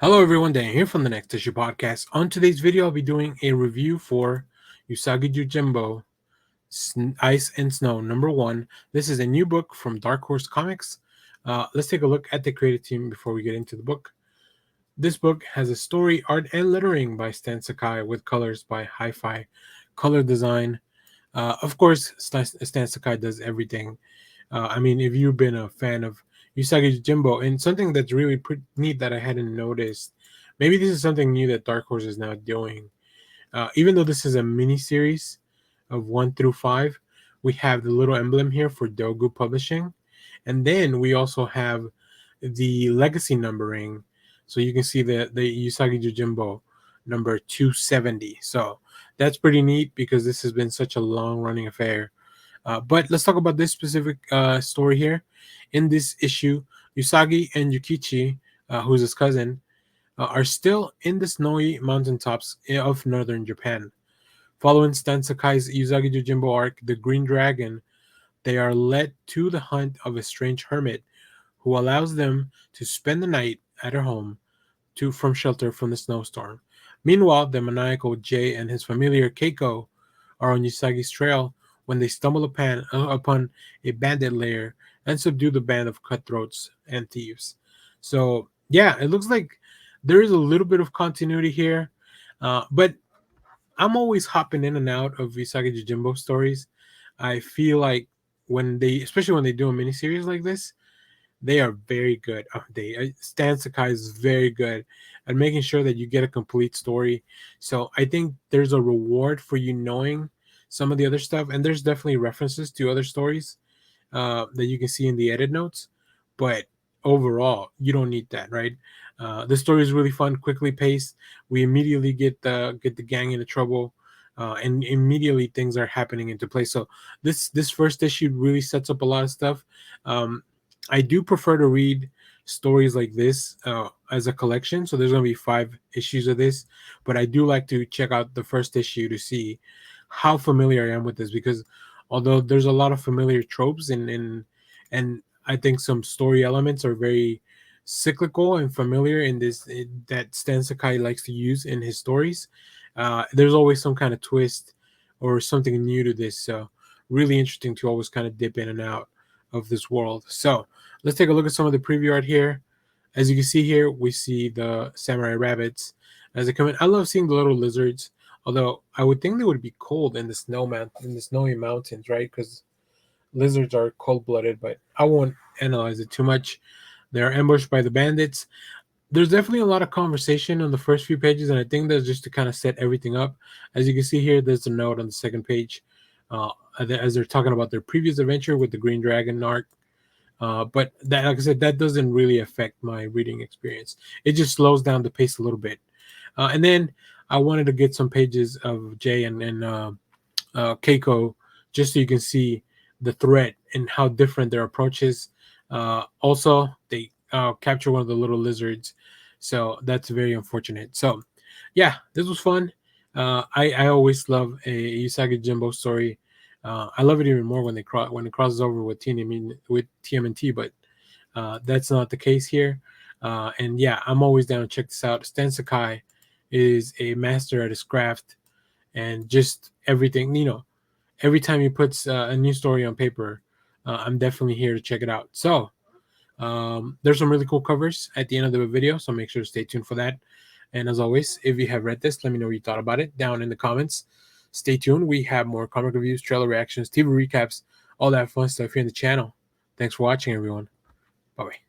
Hello everyone, Dan here from the Next Issue Podcast. On today's video, I'll be doing a review for Usagi Yojimbo, Ice and Snow #1. This is a new book from Dark Horse Comics. Let's take a look at the creative team before we get into the book. This book has a story, art, and lettering by Stan Sakai with colors by Hi-Fi Color Design. Of course, Stan Sakai does everything. If you've been a fan of Usagi Yojimbo, and something that's really pretty neat that I hadn't noticed, maybe this is something new that Dark Horse is now doing. Even though this is a mini series of 1 through 5, we have the little emblem here for Dogu Publishing, and then we also have the legacy numbering, so you can see the Usagi Yojimbo number 270. So that's pretty neat because this has been such a long running affair. But let's talk about this specific story here. In this issue, Usagi and Yukichi, who's his cousin, are still in the snowy mountaintops of northern Japan. Following Stan Sakai's Usagi Yojimbo arc, The Green Dragon, they are led to the hunt of a strange hermit who allows them to spend the night at her home from shelter from the snowstorm. Meanwhile, the maniacal Jay and his familiar Keiko are on Usagi's trail when they stumble upon a bandit lair and subdue the band of cutthroats and thieves. So, yeah, it looks like there is a little bit of continuity here, but I'm always hopping in and out of Usagi Yojimbo stories. I feel like especially when they do a miniseries like this, they are very good. Stan Sakai is very good at making sure that you get a complete story. So I think there's a reward for you knowing some of the other stuff, and there's definitely references to other stories that you can see in the edit notes. But overall, you don't need that, right? The story is really fun, quickly paced. We immediately get the gang into trouble. And immediately things are happening into place. So this first issue really sets up a lot of stuff. I do prefer to read stories like this as a collection. So there's going to be 5 issues of this, but I do like to check out the first issue to see how familiar I am with this, because although there's a lot of familiar tropes and I think some story elements are very cyclical and familiar that Stan Sakai likes to use in his stories, there's always some kind of twist or something new to this. So really interesting to always kind of dip in and out of this world. So let's take a look at some of the preview art here. As you can see here, we see the samurai rabbits as they come in. I love seeing the little lizards, although I would think they would be cold in the snowy mountains, right? Because lizards are cold-blooded, but I won't analyze it too much. They're ambushed by the bandits. There's definitely a lot of conversation on the first few pages, and I think that's just to kind of set everything up. As you can see here, there's a note on the second page as they're talking about their previous adventure with the Green Dragon arc. But that, like I said, that doesn't really affect my reading experience. It just slows down the pace a little bit. And then I wanted to get some pages of Jay and Keiko, just so you can see the threat and how different their approach is. Also, they capture one of the little lizards, so that's very unfortunate. So, yeah, this was fun. I always love a Usagi Jimbo story. I love it even more when when it crosses over with TMNT, but that's not the case here. And yeah, I'm always down to check this out. Stan Sakai is a master at his craft, and just everything. Every time he puts a new story on paper, I'm definitely here to check it out. So there's some really cool covers at the end of the video, so make sure to stay tuned for that. And as always, if you have read this, let me know what you thought about it down in the comments. Stay tuned. We have more comic reviews, trailer reactions, TV recaps, all that fun stuff here in the channel. Thanks for watching, everyone. Bye-bye.